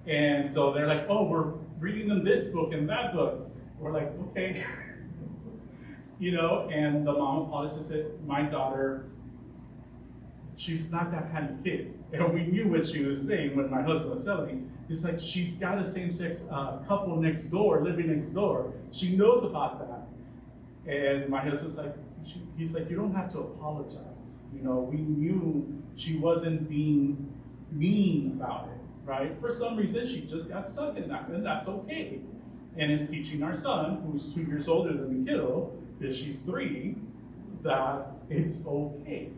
And so they're like, oh, we're reading them this book and that book. We're like, okay. You know, and the mom apologized and said, my daughter, she's not that kind of kid. And we knew what she was saying when my husband was telling me. It's like, she's got a same-sex couple next door, living next door. She knows about that. And my husband's like, he's like, you don't have to apologize. You know, we knew she wasn't being mean about it, right? For some reason, she just got stuck in that, and that's okay. And it's teaching our son, who's 2 years older than the kiddo, because she's 3, that it's okay,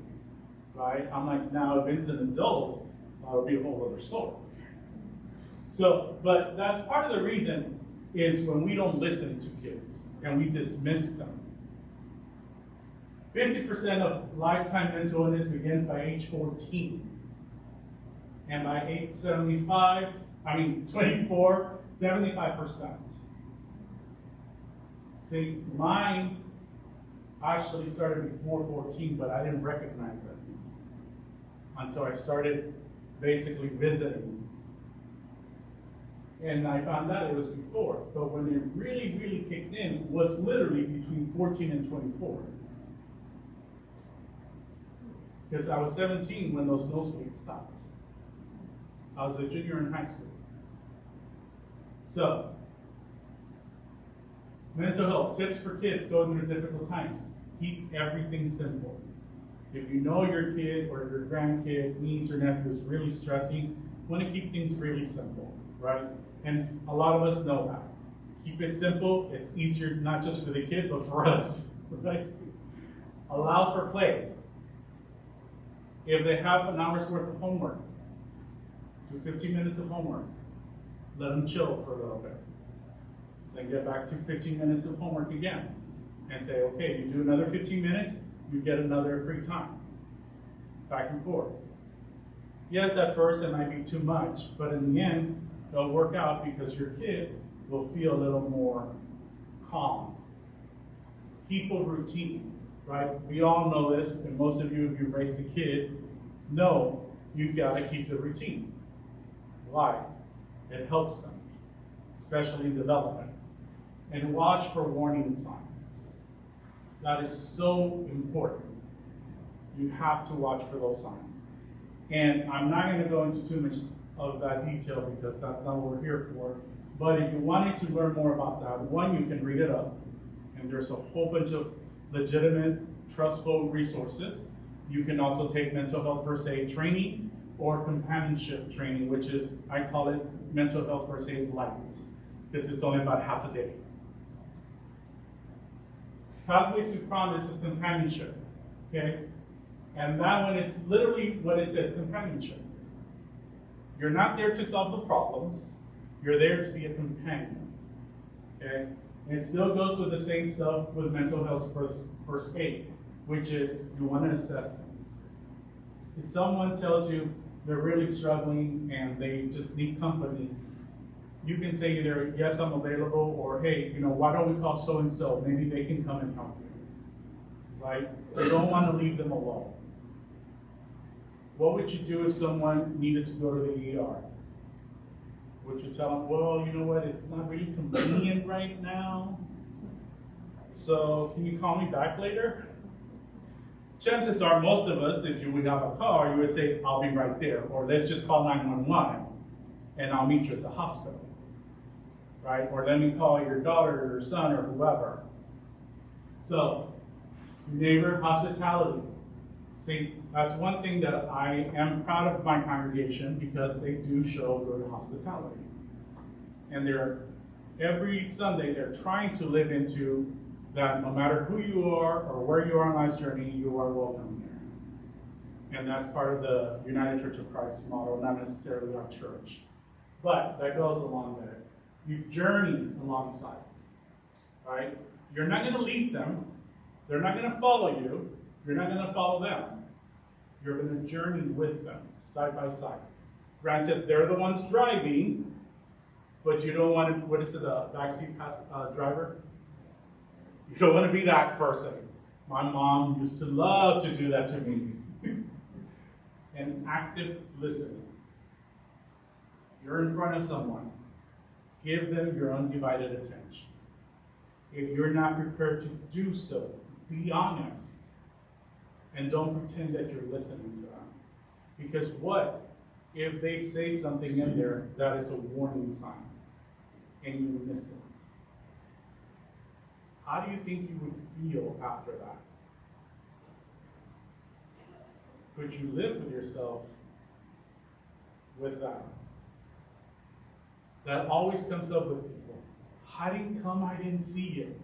right? I'm like, now if it's an adult, it'll be a whole other story. So, but that's part of the reason is when we don't listen to kids and we dismiss them. 50% of lifetime mental illness begins by age 14. And by age 24, 75%. See, mine actually started before 14, but I didn't recognize it until I started basically visiting. And I found out it was before. But when it really, really kicked in was literally between 14 and 24. Because I was 17 when those nosebleeds stopped. I was a junior in high school. So, mental health tips for kids going through difficult times. Keep everything simple. If you know your kid or your grandkid, niece or nephew is really stressing, you want to keep things really simple, right? And a lot of us know that. Keep it simple. It's easier not just for the kid, but for us, right? Allow for play. If they have an hour's worth of homework, do 15 minutes of homework. Let them chill for a little bit. then get back to 15 minutes of homework again. And say, okay, you do another 15 minutes, you get another free time. Back and forth. Yes, at first it might be too much, but in the end, it'll work out because your kid will feel a little more calm. Keep a routine, right? We all know this, and most of you, if you've raised a kid, know you've got to keep the routine. Why? It helps them, especially in development. And watch for warning signs. That is so important. You have to watch for those signs. And I'm not going to go into too much of that detail because that's not what we're here for. But if you wanted to learn more about that, one, you can read it up. And there's a whole bunch of legitimate, trustful resources. You can also take mental health first aid training or companionship training, which is, I call it mental health first aid light, because it's only about half a day. Pathways to Promise is companionship, okay? And that one is literally what it says, companionship. You're not there to solve the problems. You're there to be a companion, okay? And it still goes with the same stuff with mental health first aid, which is you want to assess things. If someone tells you they're really struggling and they just need company, you can say either, yes, I'm available, or hey, why don't we call so-and-so? Maybe they can come and help you, right? You don't want to leave them alone. What would you do if someone needed to go to the ER? Would you tell them, well, you know what, it's not really convenient right now, so can you call me back later? Chances are most of us, if you would have a car, you would say, I'll be right there, or let's just call 911 and I'll meet you at the hospital, right? Or let me call your daughter or son or whoever. So, neighbor hospitality. See, that's one thing that I am proud of my congregation because they do show good hospitality. And every Sunday they're trying to live into that no matter who you are or where you are on life's journey, you are welcome here. And that's part of the United Church of Christ model, not necessarily our church. But that goes along there. You journey alongside, right? You're not going to lead them. They're not going to follow you. You're not going to follow them. You're going to journey with them, side by side. Granted, they're the ones driving, but you don't want to, what is it, a backseat driver? You don't want to be that person. My mom used to love to do that to me. And active listening. You're in front of someone. Give them your undivided attention. If you're not prepared to do so, be honest. And don't pretend that you're listening to them. Because what if they say something in there that is a warning sign and you miss it? How do you think you would feel after that? Could you live with yourself with that? That always comes up with people. How did it come? I didn't see it.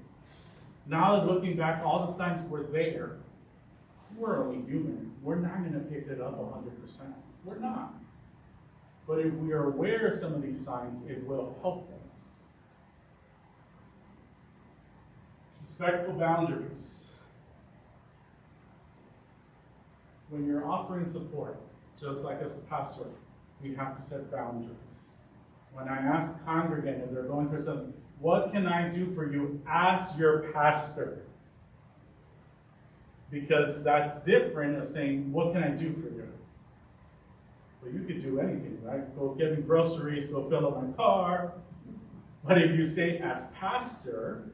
Now that looking back, all the signs were there. We're only human. We're not going to pick it up 100%. We're not. But if we are aware of some of these signs, it will help us. Respectful boundaries. When you're offering support, just like as a pastor, we have to set boundaries. When I ask congregants if they're going through something, what can I do for you? Ask your pastor. Because that's different of saying, what can I do for you? Well, you could do anything, right? Go get me groceries, go fill up my car. But if you say, as pastor,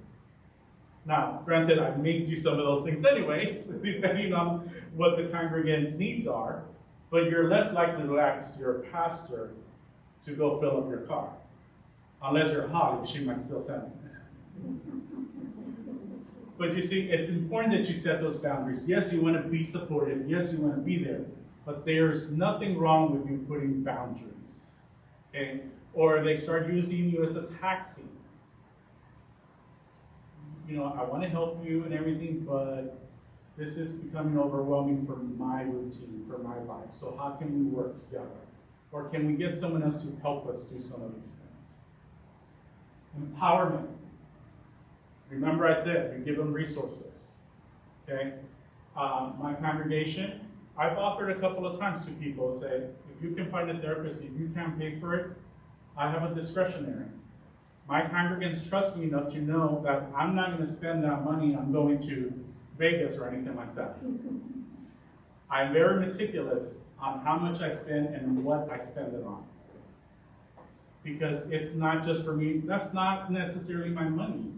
now, granted, I may do some of those things anyways, depending on what the congregant's needs are, but you're less likely to ask your pastor to go fill up your car. Unless you're hot, she might still send it. But you see, it's important that you set those boundaries. Yes, you want to be supportive. Yes, you want to be there. But there's nothing wrong with you putting boundaries. Okay? Or they start using you as a taxi. I want to help you and everything, but this is becoming overwhelming for my routine, for my life. So how can we work together? Or can we get someone else to help us do some of these things? Empowerment. Remember I said, you give them resources, okay? My congregation, I've offered a couple of times to people, say, if you can find a therapist, if you can't pay for it, I have a discretionary. My congregants trust me enough to know that I'm not going to spend that money on going to Vegas or anything like that. I'm very meticulous on how much I spend and what I spend it on. Because it's not just for me, that's not necessarily my money.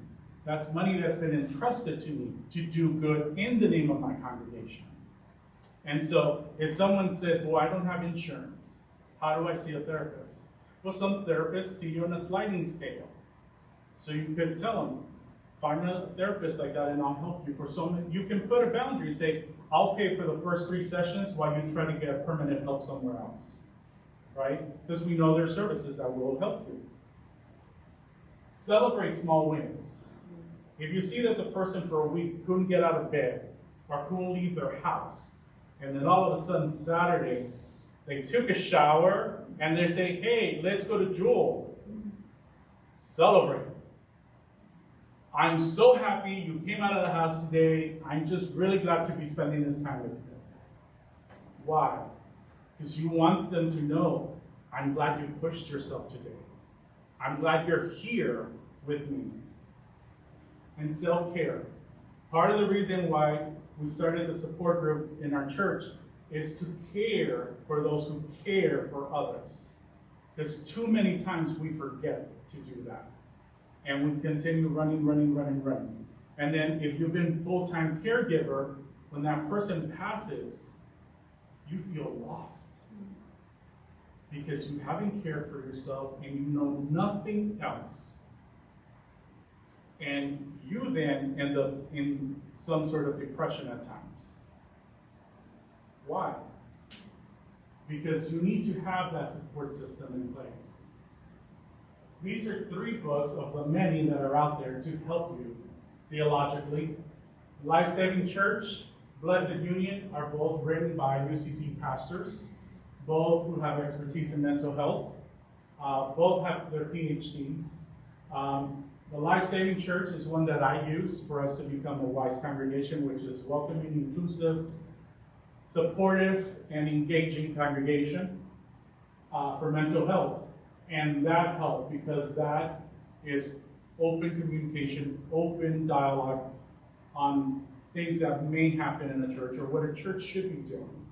That's money that's been entrusted to me to do good in the name of my congregation. And so if someone says, well, I don't have insurance, how do I see a therapist? Well, some therapists see you on a sliding scale. So you could tell them, find a therapist like that and I'll help you. For some, you can put a boundary, say, I'll pay for the first 3 sessions while you try to get permanent help somewhere else, right? Because we know there are services that will help you. Celebrate small wins. If you see that the person for a week couldn't get out of bed or couldn't leave their house, and then all of a sudden Saturday, they took a shower and they say, hey, let's go to Jewel. Celebrate. I'm so happy you came out of the house today. I'm just really glad to be spending this time with you. Why? Because you want them to know, I'm glad you pushed yourself today. I'm glad you're here with me. And self-care. Part of the reason why we started the support group in our church is to care for those who care for others. Because too many times we forget to do that. And we continue running. And then if you've been full-time caregiver, when that person passes, you feel lost. Because you haven't cared for yourself and you know nothing else. And you then end up in some sort of depression at times. Why? Because you need to have that support system in place. These are 3 books of the many that are out there to help you theologically. Life Saving Church, Blessed Union are both written by U.C.C. pastors, both who have expertise in mental health, both have their PhDs. The Life Saving Church is one that I use for us to become a wise congregation, which is welcoming, inclusive, supportive, and engaging congregation for mental health. And that helped because that is open communication, open dialogue on things that may happen in a church or what a church should be doing.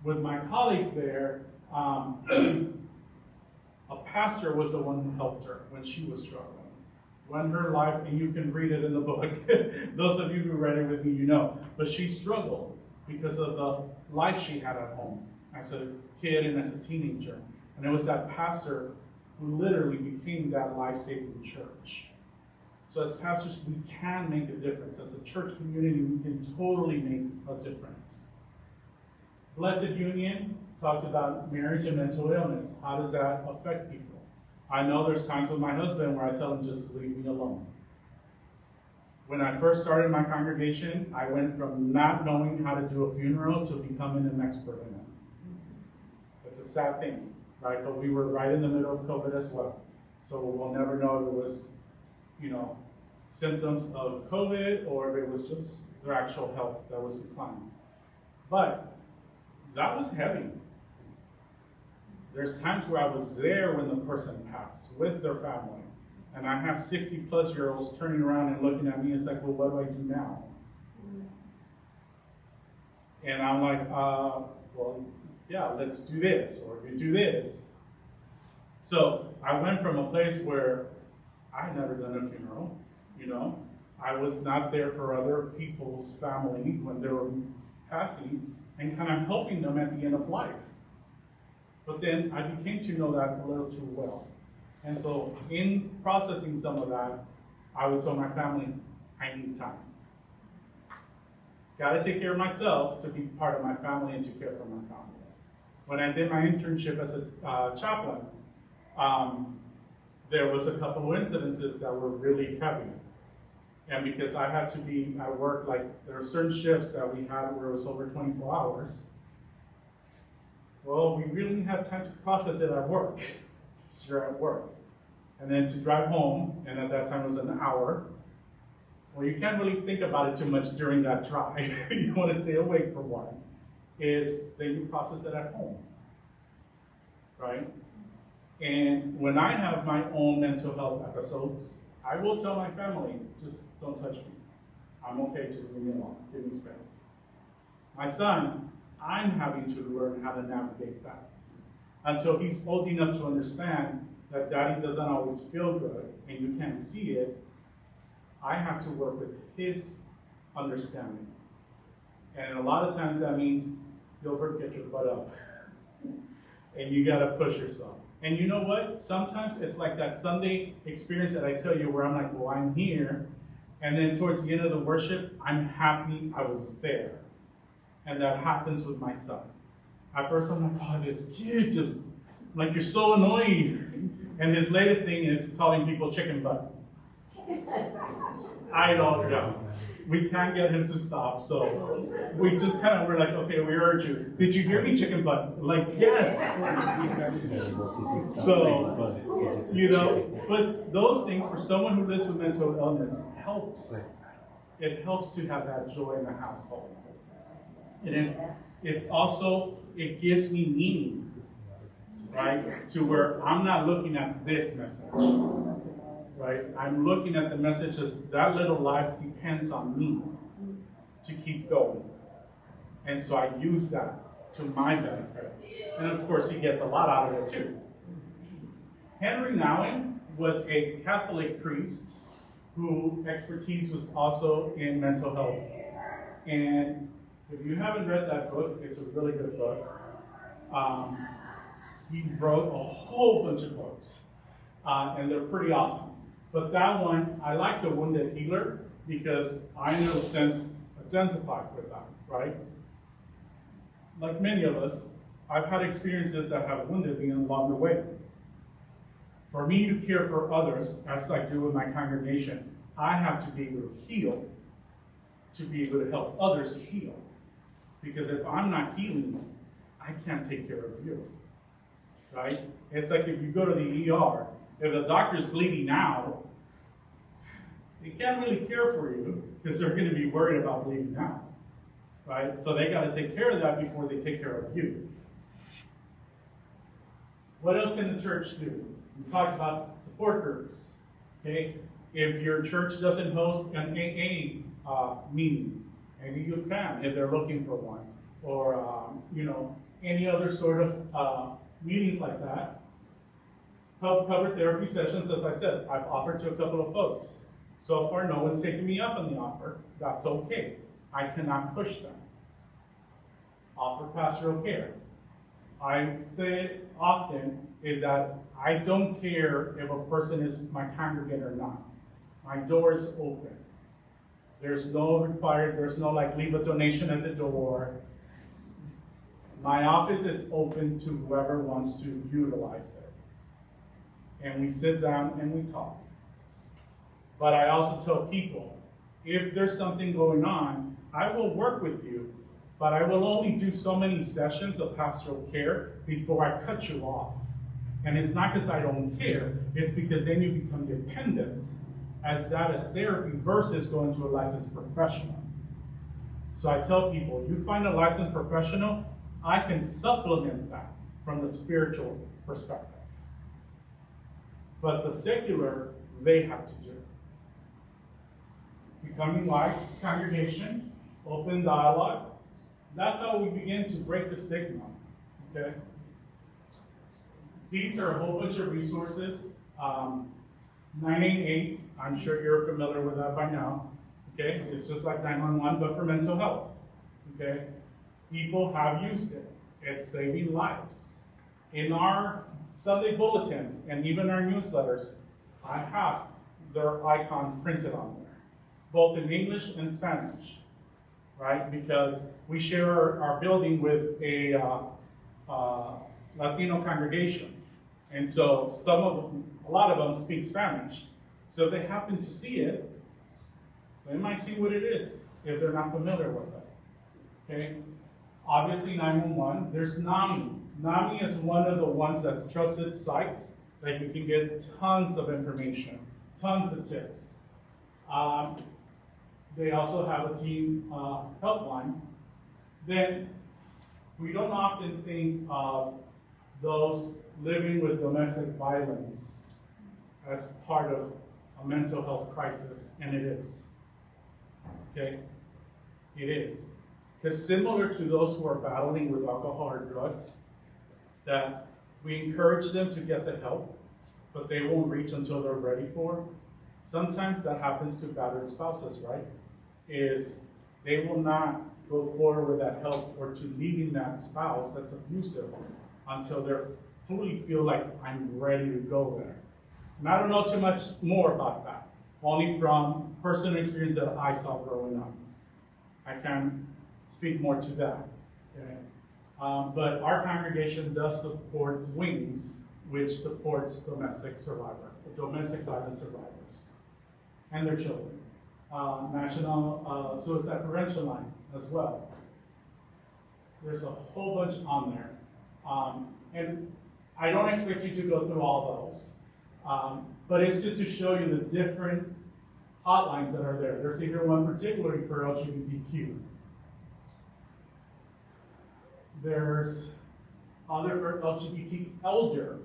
With my colleague there, a pastor was the one who helped her when she was struggling. When her life, and you can read it in the book, those of you who read it with me, you know, but she struggled because of the life she had at home as a kid and as a teenager. And it was that pastor who literally became that life-saving church. So as pastors, we can make a difference. As a church community, we can totally make a difference. Blessed Union talks about marriage and mental illness. How does that affect people? I know there's times with my husband where I tell him, just leave me alone. When I first started my congregation, I went from not knowing how to do a funeral to becoming an expert in it. It's a sad thing, right? But we were right in the middle of COVID as well. So we'll never know if it was, symptoms of COVID or if it was just their actual health that was declining. But that was heavy. There's times where I was there when the person passed with their family. And I have 60-plus-year-olds turning around and looking at me. It's like, well, what do I do now? And I'm like, well, yeah, let's do this, or you do this. So I went from a place where I had never done a funeral, I was not there for other people's family when they were passing, and kind of helping them at the end of life. But then I became to know that a little too well. And so in processing some of that, I would tell my family, I need time. Got to take care of myself to be part of my family and to care for my family. When I did my internship as a chaplain, there was a couple of incidences that were really heavy. And because I had to be at work, like there are certain shifts that we had where it was over 24 hours. Well, we really didn't have time to process it at work. Because you're at work. And then to drive home, and at that time it was an hour, well, you can't really think about it too much during that drive. You want to stay awake for one, is then you process it at home, right? And when I have my own mental health episodes, I will tell my family, just don't touch me. I'm okay, just leave me alone, give me space. My son, I'm having to learn how to navigate that until he's old enough to understand that daddy doesn't always feel good and you can't see it. I have to work with his understanding. And a lot of times that means, Gilbert, get your butt up. And you gotta push yourself. And you know what? Sometimes it's like that Sunday experience that I tell you where I'm like, well, I'm here. And then towards the end of the worship, I'm happy I was there. And that happens with my son. At first I'm like, oh, this kid just, like, you're so annoying. And his latest thing is calling people chicken butt. I don't know. We can't get him to stop, so we just kind of were like, okay, we heard you. Did you hear me, chicken butt? Like, yes. So, you know, but those things for someone who lives with mental illness helps. It helps to have that joy in the household. And it's also, it gives me meaning, right? To where I'm not looking at this message. Right? I'm looking at the message as that little life depends on me to keep going. And so I use that to my benefit. And of course, he gets a lot out of it too. Henry Nouwen was a Catholic priest whose expertise was also in mental health. And if you haven't read that book, it's a really good book. He wrote a whole bunch of books, and they're pretty awesome. But that one, I like The Wounded Healer because I, in a sense, identified with that, right? Like many of us, I've had experiences that have wounded me along the way. For me to care for others, as I do with my congregation, I have to be able to heal, to be able to help others heal. Because if I'm not healing, I can't take care of you, right? It's like if you go to the ER, if the doctor's bleeding out, they can't really care for you because they're going to be worried about bleeding out, right? So they got to take care of that before they take care of you. What else can the church do? We talked about support groups, okay? If your church doesn't host an AA meeting, maybe you can if they're looking for one, or you know, any other sort of meetings like that. Help cover therapy sessions, as I said, I've offered to a couple of folks. So far, no one's taken me up on the offer. That's okay. I cannot push them. Offer pastoral care. I say it often is that I don't care if a person is my congregant or not. My door is open. There's no required, there's no like leave a donation at the door. My office is open to whoever wants to utilize it. And we sit down and we talk. But I also tell people, if there's something going on, I will work with you, but I will only do so many sessions of pastoral care before I cut you off. And it's not because I don't care, it's because then you become dependent as that is therapy versus going to a licensed professional. So I tell people, you find a licensed professional, I can supplement that from the spiritual perspective. But the secular, they have to do. Becoming wise congregation, open dialogue. That's how we begin to break the stigma, okay? These are a whole bunch of resources. 988, I'm sure you're familiar with that by now, okay? It's just like 911, but for mental health, okay? People have used it. It's saving lives. In our Sunday bulletins and even our newsletters, I have their icon printed on there, both in English and Spanish, right? Because we share our building with a Latino congregation. And so a lot of them speak Spanish. So if they happen to see it, they might see what it is if they're not familiar with it, okay? Obviously 911, there's NAMI. NAMI is one of the ones that's trusted sites that you can get tons of information, tons of tips. they also have a teen helpline. Then we don't often think of those living with domestic violence as part of a mental health crisis, and it is. Okay? It is. Because similar to those who are battling with alcohol or drugs, that we encourage them to get the help, but they won't reach until they're ready for. Sometimes that happens to battered spouses, right? Is they will not go forward with that help or to leaving that spouse that's abusive until they fully feel like I'm ready to go there. And I don't know too much more about that, only from personal experience that I saw growing up. I can speak more to that. Okay? But our congregation does support WINGS, which supports domestic violence survivors, and their children. National Suicide Prevention Line as well. There's a whole bunch on there. And I don't expect you to go through all those. But it's just to show you the different hotlines that are there. There's even one particularly for LGBTQ. There's other for LGBT elder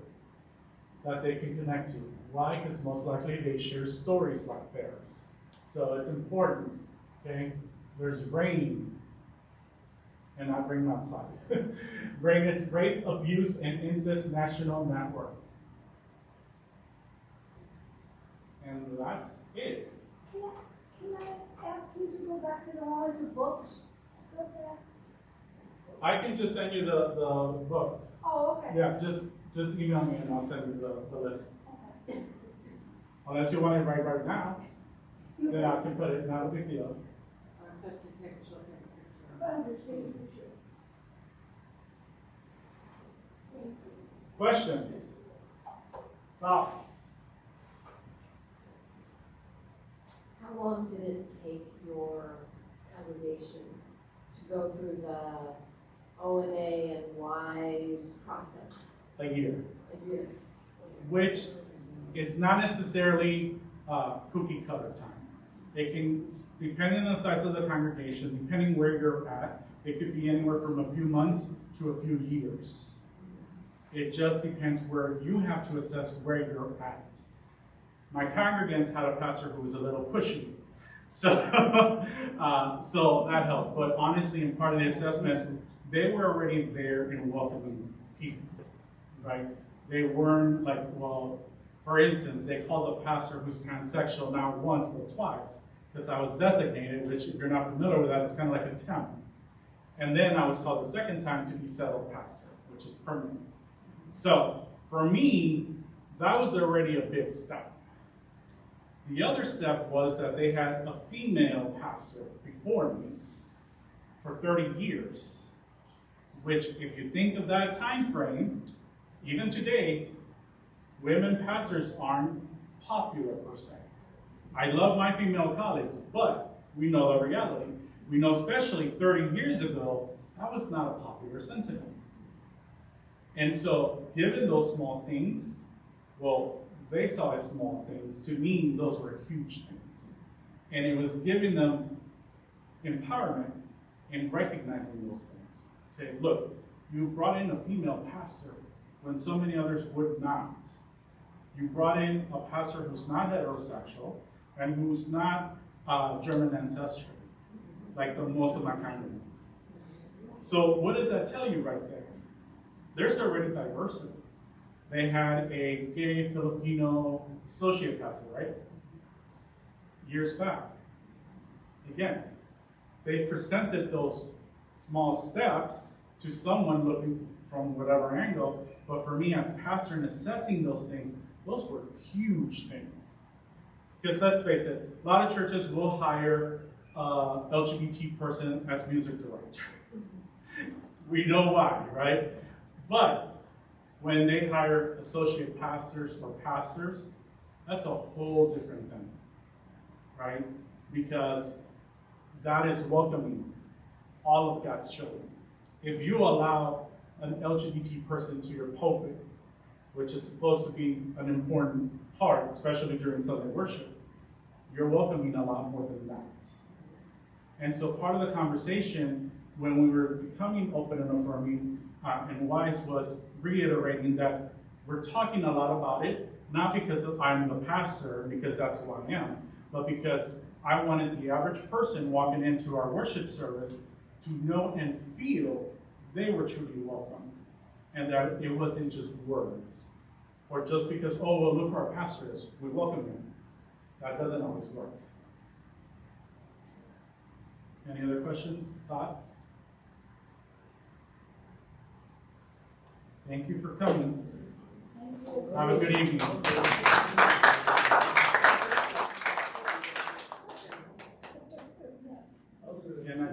that they can connect to. Why? Because most likely they share stories like theirs. So it's important, okay? There's RAIN, and not bring them outside. RAIN is Rape, Abuse, and Incest National Network. And that's it. Can I ask you to go back to the one with the books? What's that? I can just send you the books. Oh, okay. Yeah, just email me and I'll send you the list. Okay. Unless you want it right now, then I can put it, not a big deal. She'll take a picture. I understand. Questions? Thoughts? How long did it take your congregation to go through the O&A and WISE process? A year. A year. Which is not necessarily cookie cutter time. It can, depending on the size of the congregation, depending where you're at, it could be anywhere from a few months to a few years. It just depends where you have to assess where you're at. My congregants had a pastor who was a little pushy, so that helped. But honestly, in part of the assessment, they were already there and welcoming people, right? They weren't like, well, for instance, they called a pastor who's pansexual not once but twice, because I was designated, which if you're not familiar with that, it's kind of like a temp. And then I was called the second time to be settled pastor, which is permanent. So for me, that was already a big step. The other step was that they had a female pastor before me for 30 years, which if you think of that time frame, even today, women pastors aren't popular per se. I love my female colleagues, but we know the reality. We know especially 30 years ago, that was not a popular sentiment. And so, given those small things, well, they saw as small things. To me, those were huge things. And it was giving them empowerment in recognizing those things. Say, look, you brought in a female pastor when so many others would not. You brought in a pastor who's not heterosexual and who's not German ancestry, like most of my congregants. So what does that tell you right there? There's already diversity. They had a gay Filipino associate pastor, right? Years back. Again, they presented those small steps to someone looking from whatever angle, but for me as pastor and assessing those things, those were huge things. Because let's face it, a lot of churches will hire an LGBT person as music director. We know why, right? But when they hire associate pastors or pastors, that's a whole different thing, right? Because that is welcoming all of God's children. If you allow an LGBT person to your pulpit, which is supposed to be an important part, especially during Sunday worship, you're welcoming a lot more than that. And so part of the conversation when we were becoming open and affirming and wise was reiterating that we're talking a lot about it, not because I'm the pastor, because that's who I am, but because I wanted the average person walking into our worship service to know and feel they were truly welcome. And that it wasn't just words. Or just because, oh, well, look who our pastor is, we welcome him. That doesn't always work. Any other questions, thoughts? Thank you for coming. Thank you. Have a good evening.